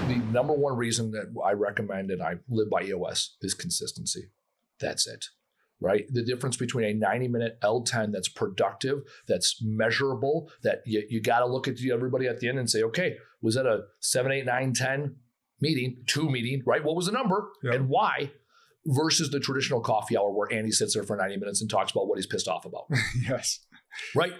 the number one reason that I recommend and I live by EOS is consistency. That's it, right? The difference between a 90-minute L10 that's productive, that's measurable, that you got to look at everybody at the end and say, okay, was that a 7, 8, 9, 10 meeting, 2 meeting, right? What was the number and why? Versus the traditional coffee hour where Andy sits there for 90 minutes and talks about what he's pissed off about. Yes. Right?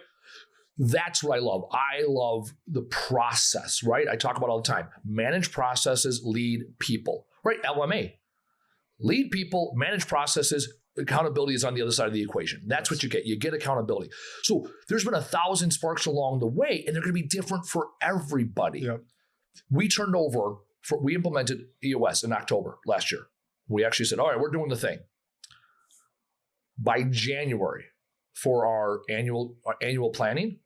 That's what I love. I love the process, right? I talk about all the time. Manage processes, lead people, right? LMA. Lead people, manage processes, accountability is on the other side of the equation. That's what you get. You get accountability. So there's been 1,000 sparks along the way, and they're going to be different for everybody. Yep. We implemented EOS in October last year. We actually said, all right, we're doing the thing. By January, for our annual planning,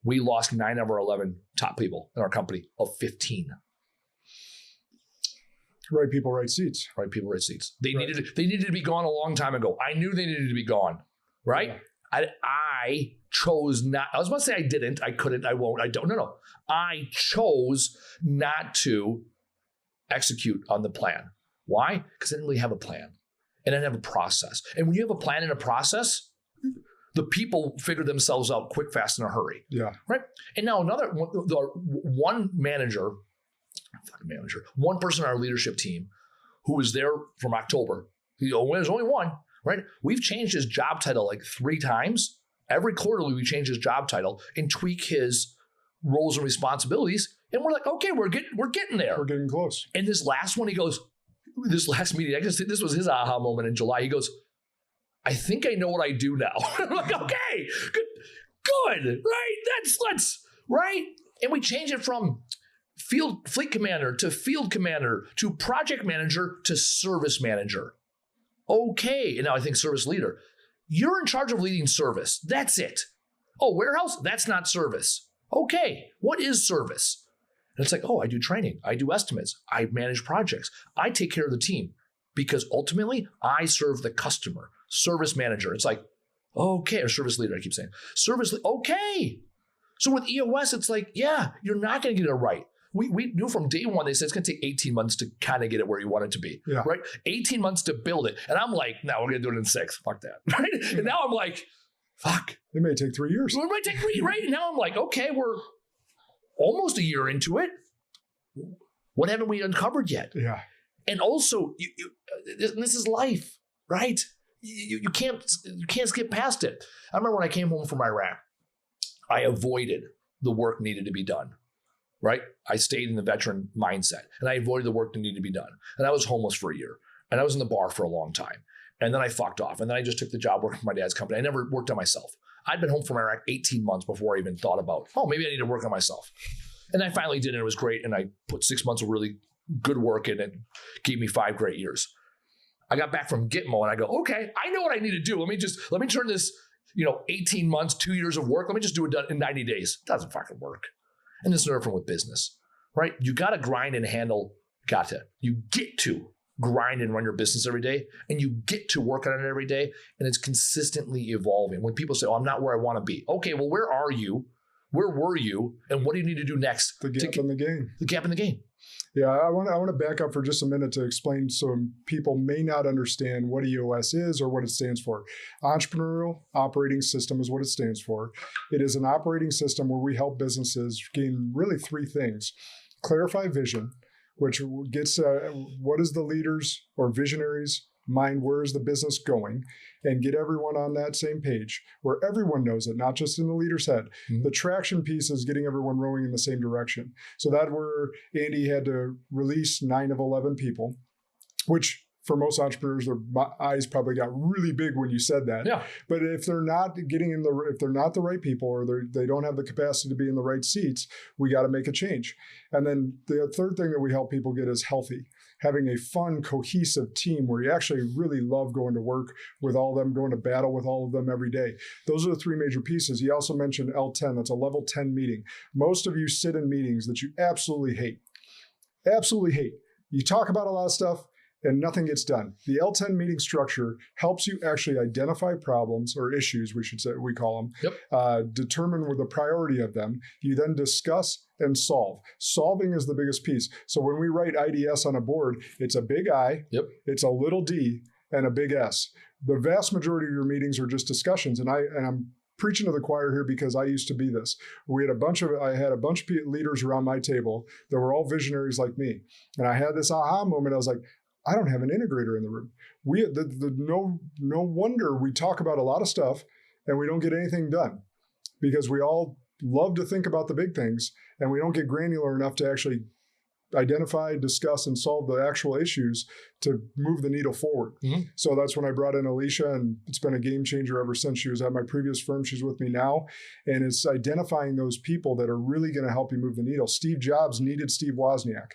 we lost 9 of our 11 top people in our company of 15. Right people, right seats. Right people, right seats. They needed to be gone a long time ago. I knew they needed to be gone, right? Yeah. I chose not. I was about to say I didn't. I couldn't. I won't. I don't. No. I chose not to execute on the plan. Why? Because I didn't really have a plan, and I didn't have a process. And when you have a plan and a process, the people figure themselves out quick, fast, in a hurry. Yeah. Right. And now one person on our leadership team who was there from October. There's only one, right? We've changed his job title like 3 times. Every quarterly, we change his job title and tweak his roles and responsibilities. And we're like, okay, we're getting there. We're getting close. And this last one, this last meeting, I guess this was his aha moment in July. He goes, I think I know what I do now. I'm like, okay, good, right? Let's right? And we change it from fleet commander to field commander to project manager to service manager. Okay, and now I think service leader. You're in charge of leading service. That's it. Oh, warehouse? That's not service. Okay, what is service? And it's like, oh, I do training. I do estimates. I manage projects. I take care of the team because ultimately I serve the customer. Service manager. It's like, okay, or service leader, I keep saying. Okay. So with EOS, it's like, yeah, you're not going to get it right. We knew from day one, they said it's going to take 18 months to kind of get it where you want it to be, right? 18 months to build it. And I'm like, no, we're going to do it in 6. Fuck that, right? And now I'm like, fuck. It may take 3 years. It might take 3, right? And now I'm like, okay, we're almost a year into it. What haven't we uncovered yet? Yeah. And also, this is life, right? You can't skip past it. I remember when I came home from Iraq, I avoided the work needed to be done, right? I stayed in the veteran mindset and I avoided the work that needed to be done. And I was homeless for a year and I was in the bar for a long time. And then I fucked off. And then I just took the job working for my dad's company. I never worked on myself. I'd been home from Iraq 18 months before I even thought about, oh, maybe I need to work on myself. And I finally did, and it was great. And I put 6 months of really good work in it. Gave me 5 great years. I got back from Gitmo and I go, okay, I know what I need to do. Let me turn this, 18 months, 2 years of work. Let me just do it in 90 days. It doesn't fucking work. And it's no different with business, right? You got to grind and handle. You get to grind and run your business every day, and you get to work on it every day, and it's consistently evolving. When people say, oh, I'm not where I want to be. Okay, well, where are you? Where were you? And what do you need to do next? The gap in the game. The gap in the game. Yeah, I want to back up for just a minute to explain some people may not understand what EOS is or what it stands for. Entrepreneurial Operating System is what it stands for. It is an operating system where we help businesses gain really 3 things. Clarify vision, which gets what is the leaders or visionaries' mind, where is the business going, and get everyone on that same page where everyone knows it, not just in the leader's head. Mm-hmm. The traction piece is getting everyone rowing in the same direction. So that where Andy had to release 9 of 11 people, which for most entrepreneurs, their eyes probably got really big when you said that. Yeah. But if they're not if they're not the right people, or they don't have the capacity to be in the right seats, we got to make a change. And then the third thing that we help people get is healthy. Having a fun, cohesive team where you actually really love going to work with all of them, going to battle with all of them every day. Those are the 3 major pieces. He also mentioned L10. That's a level 10 meeting. Most of you sit in meetings that you absolutely hate. Absolutely hate. You talk about a lot of stuff, and nothing gets done. The L10 meeting structure helps you actually identify problems or issues, we call them, determine the priority of them. You then discuss and solve. Solving is the biggest piece. So when we write IDS on a board, it's a big I, it's a little d, and a big S. The vast majority of your meetings are just discussions, and I'm preaching to the choir here because I used to be this. I had a bunch of leaders around my table that were all visionaries like me. And I had this aha moment. I was like, I don't have an integrator in the room. No wonder we talk about a lot of stuff and we don't get anything done, because we all love to think about the big things and we don't get granular enough to actually identify, discuss, and solve the actual issues to move the needle forward. So that's when I brought in Alicia, and it's been a game changer ever since. She was at my previous firm. She's with me now. And it's identifying those people that are really going to help you move the needle. Steve Jobs needed Steve Wozniak.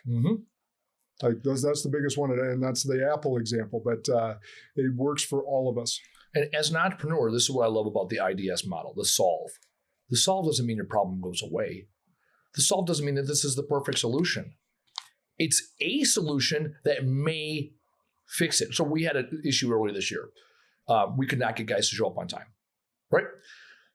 Like that's the biggest one, and that's the Apple example, but it works for all of us. And as an entrepreneur, this is what I love about the IDS model, the solve. The solve doesn't mean your problem goes away. The solve doesn't mean that this is the perfect solution. It's a solution that may fix it. So we had an issue earlier this year. We could not get guys to show up on time, right?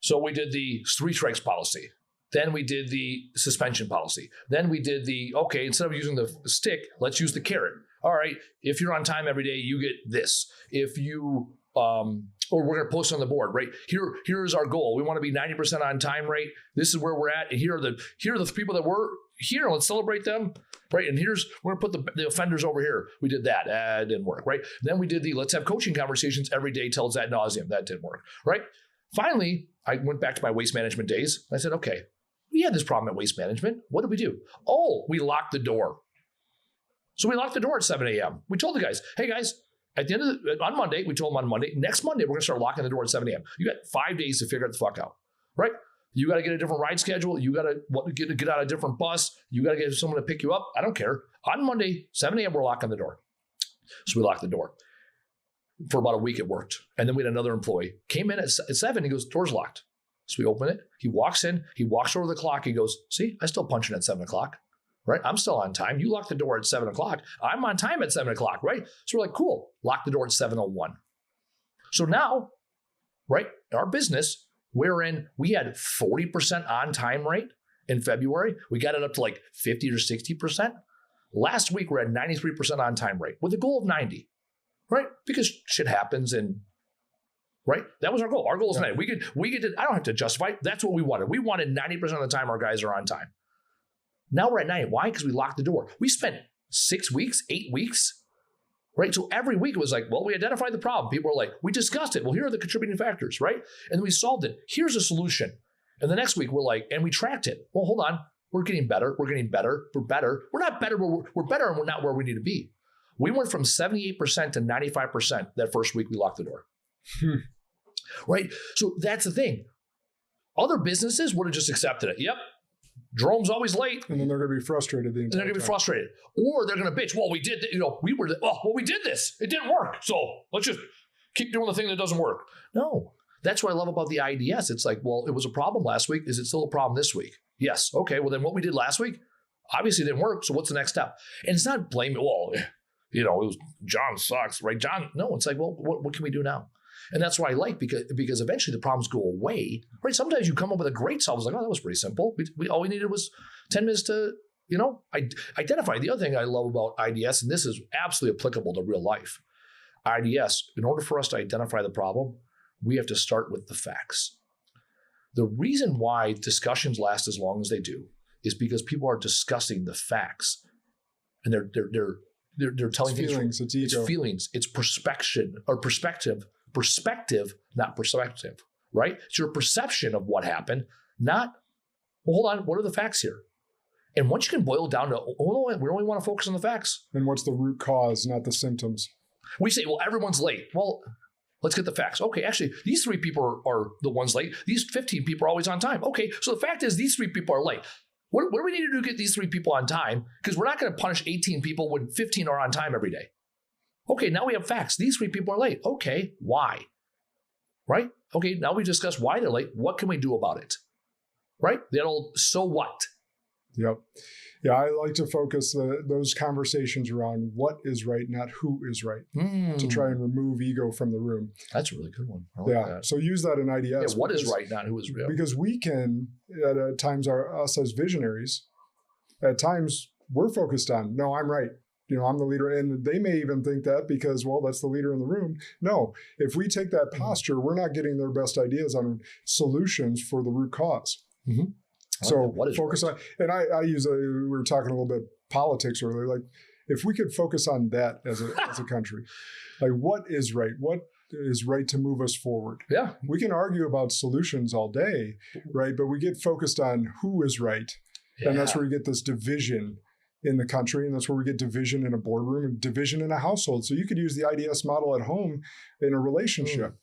So we did the 3 strikes policy. Then we did the suspension policy. Then we did instead of using the stick, let's use the carrot. All right, if you're on time every day, you get this. If you, or we're going to post on the board, right? Here is our goal. We want to be 90% on time rate. This is where we're at. And here are the people that were here. Let's celebrate them, right? And we're going to put the offenders over here. We did that. It didn't work, right? Then we did let's have coaching conversations every day till it's ad nauseum. That didn't work, right? Finally, I went back to my waste management days. I said, okay, we had this problem at waste management. What did we do? Oh, we locked the door. So we locked the door at 7 a.m. We told the guys, hey guys, on Monday, we told them on Monday, next Monday, we're going to start locking the door at 7 a.m. You got 5 days to figure it the fuck out, right? You got to get a different ride schedule. You got to get on a different bus. You got to get someone to pick you up. I don't care. On Monday, 7 a.m., we're locking the door. So we locked the door. For about a week, it worked. And then we had another employee. Came in at 7. He goes, door's locked. So we open it. He walks in. He walks over the clock. He goes, see, I still punch in at 7 o'clock, right? I'm still on time. You locked the door at 7 o'clock. I'm on time at 7 o'clock, right? So we're like, cool. Lock the door at 7:01. So now, right, our business, we had 40% on time rate in February. We got it up to like 50 or 60%. Last week, we're at 93% on time rate with a goal of 90, right? Because shit happens and right? That was our goal. Our goal is 90. We get to, I don't have to justify it. That's what we wanted. We wanted 90% of the time our guys are on time. Now we're at 90. Why? Because we locked the door. We spent 6 weeks, 8 weeks, right? So every week it was like, well, we identified the problem. People were like, we discussed it. Well, here are the contributing factors, right? And then we solved it. Here's a solution. And the next week we're like, and we tracked it. Well, hold on. We're getting better. We're getting better. We're better. We're not better, but we're better and we're not where we need to be. We went from 78% to 95% that first week we locked the door. Right? So that's the thing. Other businesses would have just accepted it. Yep. Jerome's always late. And then they're going to be frustrated the entire time. And they're going to be frustrated. Or they're going to bitch, well, we did, we did this. It didn't work. So let's just keep doing the thing that doesn't work. No. That's what I love about the IDS. It's like, well, it was a problem last week. Is it still a problem this week? Yes. Okay. Well, then what we did last week obviously didn't work. So what's the next step? And it's not blaming, well, it was John sucks, right? John, no, it's like, well, what can we do now? And that's what I like because eventually the problems go away, right? Sometimes you come up with a great solve. It's like, oh, that was pretty simple. All we needed was 10 minutes to, identify. The other thing I love about IDS, and this is absolutely applicable to real life, IDS, in order for us to identify the problem, we have to start with the facts. The reason why discussions last as long as they do is because people are discussing the facts, and they're telling feelings. It's ego. It's feelings. It's perspective, not perspective, right? It's your perception of what happened, not, well, hold on, what are the facts here? And once you can boil it down to, we only want to focus on the facts. And what's the root cause, not the symptoms? We say, well, everyone's late. Well, let's get the facts. Okay, actually, these 3 people are the ones late. These 15 people are always on time. Okay, so the fact is these 3 people are late. What do we need to do to get these 3 people on time? Because we're not going to punish 18 people when 15 are on time every day. Okay, now we have facts. These 3 people are late. Okay, why? Right? Okay, now we discussed why they're late. What can we do about it? Right? That old, so what? Yep. Yeah, I like to focus those conversations around what is right, not who is right, to try and remove ego from the room. That's a really good one. I like that. So use that in IDS. Yeah, what is right, not who is real. Because we can, at times, us as visionaries, at times we're focused on, no, I'm right. I'm the leader. And they may even think that because, well, that's the leader in the room. No, if we take that posture, we're not getting their best ideas on solutions for the root cause. Mm-hmm. So focus on, and I use, we were talking a little bit politics earlier, like if we could focus on that as a country, like what is right? What is right to move us forward? Yeah. We can argue about solutions all day, right? But we get focused on who is right. Yeah. And that's where we get this division in the country. And that's where we get division in a boardroom and division in a household. So you could use the IDS model at home in a relationship,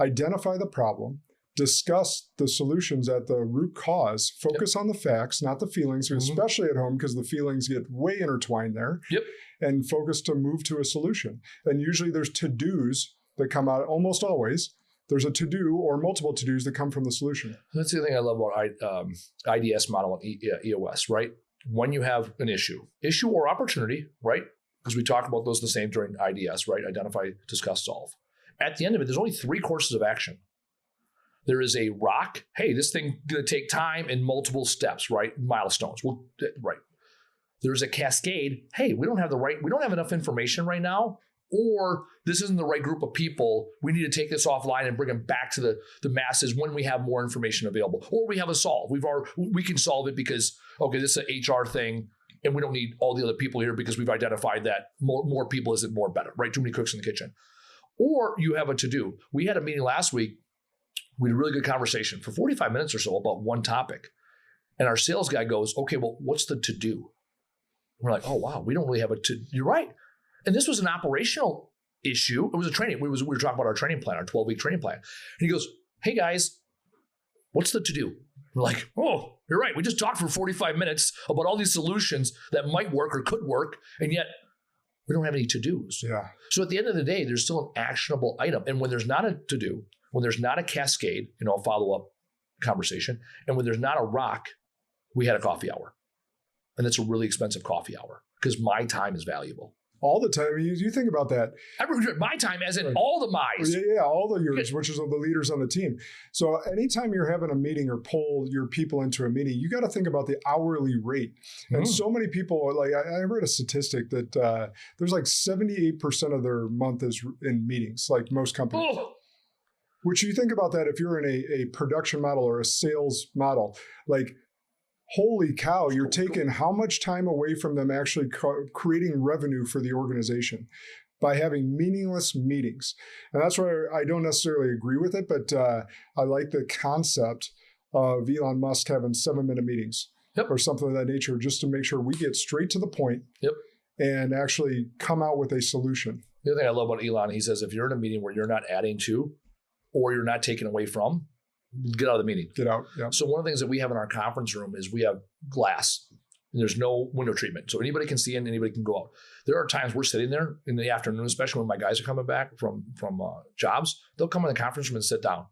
identify the problem, discuss the solutions at the root cause, focus on the facts, not the feelings, especially at home, because the feelings get way intertwined there, and focus to move to a solution. And usually there's to-dos that come out, almost always. There's a to-do or multiple to-dos that come from the solution. That's the thing I love about IDS model and EOS, right? When you have an issue or opportunity, right? Because we talk about those the same during IDS, right? Identify, discuss, solve. At the end of it, there's only 3 courses of action. There is a rock. Hey, this thing going to take time and multiple steps, right? Milestones. Well, right. There's a cascade. Hey, we don't have enough information right now, or this isn't the right group of people. We need to take this offline and bring them back to the masses when we have more information available. Or we have a solve. We can solve it because, okay, this is an HR thing, and we don't need all the other people here because we've identified that more people isn't more better, right? Too many cooks in the kitchen. Or you have a to-do. We had a meeting last week. We had a really good conversation for 45 minutes or so about one topic. And our sales guy goes, okay, well, what's the to-do? We're like, oh, wow, we don't really have a to. You're right. And this was an operational issue. It was a training. We were talking about our training plan, our 12-week training plan. And he goes, hey, guys, what's the to-do? We're like, oh, you're right. We just talked for 45 minutes about all these solutions that might work or could work, and yet we don't have any to-dos. Yeah. So at the end of the day, there's still an actionable item. And when there's not a to-do, when there's not a cascade, a follow-up conversation, and when there's not a rock, we had a coffee hour. And it's a really expensive coffee hour because my time is valuable. All the time. You think about that. My time as in all the my's. Yeah, all the yours, which is the leaders on the team. So anytime you're having a meeting or pull your people into a meeting, you got to think about the hourly rate. And so many people, like I read a statistic that there's like 78% of their month is in meetings, like most companies. Oh. Which you think about that if you're in a production model or a sales model, like, holy cow, you're taking how much time away from them actually creating revenue for the organization by having meaningless meetings. And that's where I don't necessarily agree with it, but I like the concept of Elon Musk having 7-minute meetings or something of that nature, just to make sure we get straight to the point and actually come out with a solution. The other thing I love about Elon, he says, if you're in a meeting where you're not adding to or you're not taking away from, get out of the meeting. Get out. Yeah. So one of the things that we have in our conference room is we have glass and there's no window treatment. So anybody can see in, anybody can go out. There are times we're sitting there in the afternoon, especially when my guys are coming back from jobs, they'll come in the conference room and sit down.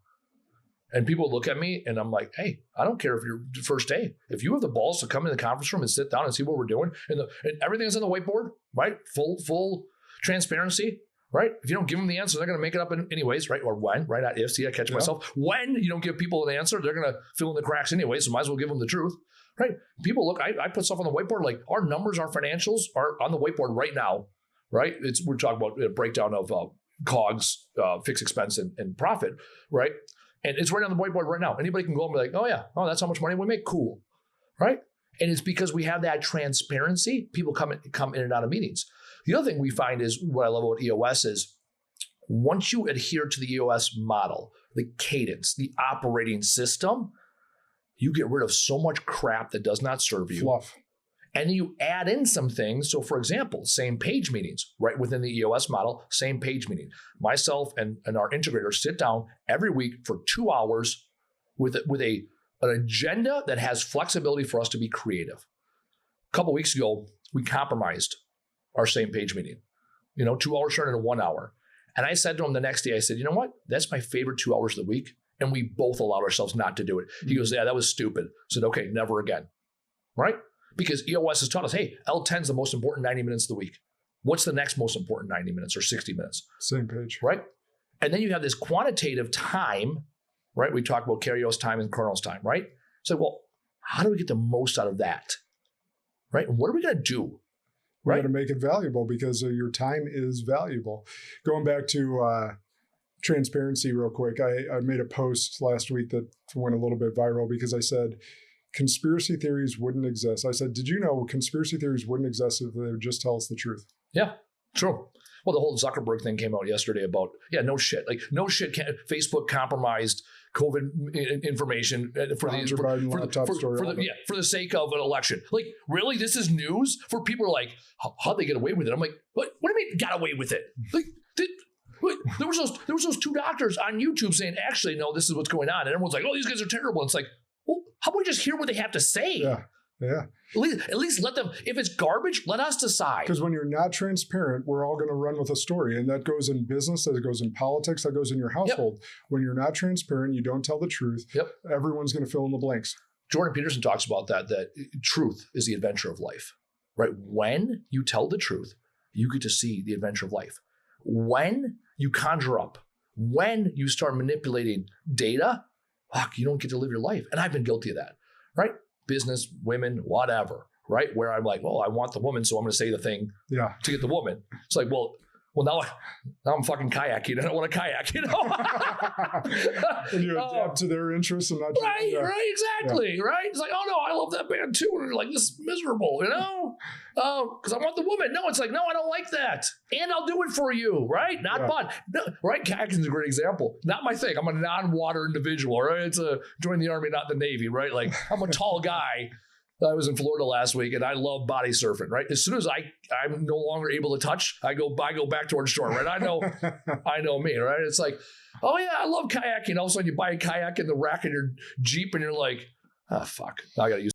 And people look at me and I'm like, hey, I don't care if you're the first day. If you have the balls to come in the conference room and sit down and see what we're doing and everything's on the whiteboard, right? Full transparency. Right? If you don't give them the answer, they're going to make it up anyways, right? Or when, right? Not if. See, I catch myself. When you don't give people an answer, they're going to fill in the cracks anyway, so might as well give them the truth, right? People look, I put stuff on the whiteboard, like our numbers, our financials are on the whiteboard right now, right? We're talking about a breakdown of COGS, fixed expense, and profit, right? And it's right on the whiteboard right now. Anybody can go and be like, oh yeah, that's how much money we make, cool, right? And it's because we have that transparency. People come in and out of meetings. The other thing we find is what I love about EOS is once you adhere to the EOS model, the cadence, the operating system, you get rid of so much crap that does not serve you. Fluff. And you add in some things. So for example, same page meetings, right within the EOS model, same page meeting. Myself and our integrator sit down every week for 2 hours with an agenda that has flexibility for us to be creative. A couple of weeks ago, we compromised our same page meeting, 2 hours turned into 1 hour. And I said to him the next day, I said, you know what? That's my favorite 2 hours of the week. And we both allowed ourselves not to do it. He goes, yeah, that was stupid. I said, okay, never again. Right? Because EOS has taught us, hey, L10 is the most important 90 minutes of the week. What's the next most important 90 minutes or 60 minutes? Same page. Right? And then you have this quantitative time, right? We talk about Kairos time and Chronos time, right? So, well, how do we get the most out of that? Right? And what are we going to do? We Right? got to make it valuable because your time is valuable. Going back to transparency real quick, I made a post last week that went a little bit viral because I said, conspiracy theories wouldn't exist. I said, did you know conspiracy theories wouldn't exist if they would just tell us the truth? Yeah, true. Well, the whole Zuckerberg thing came out yesterday about, no shit. Like, no shit, Facebook compromised COVID information for the sake of an election. Like, really? This is news? For people who are like, how'd they get away with it? I'm like, what do you mean got away with it? Like, there was those two doctors on YouTube saying, actually, no, this is what's going on. And everyone's like, oh, these guys are terrible. And it's like, well, how about we just hear what they have to say? Yeah. Yeah. At least let them, if it's garbage, let us decide. Because when you're not transparent, we're all going to run with a story. And that goes in business, that goes in politics, that goes in your household. Yep. When you're not transparent, you don't tell the truth, everyone's going to fill in the blanks. Jordan Peterson talks about that truth is the adventure of life, right? When you tell the truth, you get to see the adventure of life. When you conjure up, when you start manipulating data, fuck, you don't get to live your life. And I've been guilty of that, right? Business, women, whatever, right? Where I'm like, well, I want the woman, so I'm going to say the thing to get the woman. It's like, well, now I'm fucking kayaking. I don't want to kayak, And you adapt to their interests and not to right, exactly, right? It's like, oh no, I love that band too. And you're like, this is miserable, because I want the woman. No, it's like, no, I don't like that. And I'll do it for you, right? Not fun. No, right? Kayaking's a great example. Not my thing. I'm a non-water individual, right? It's join the Army, not the Navy, right? Like, I'm a tall guy. I was in Florida last week and I love body surfing, right? As soon as I'm no longer able to touch, I go back towards shore, right? I know me, right? It's like, oh yeah, I love kayaking. All of a sudden you buy a kayak in the rack in your Jeep and you're like, oh fuck, I got to use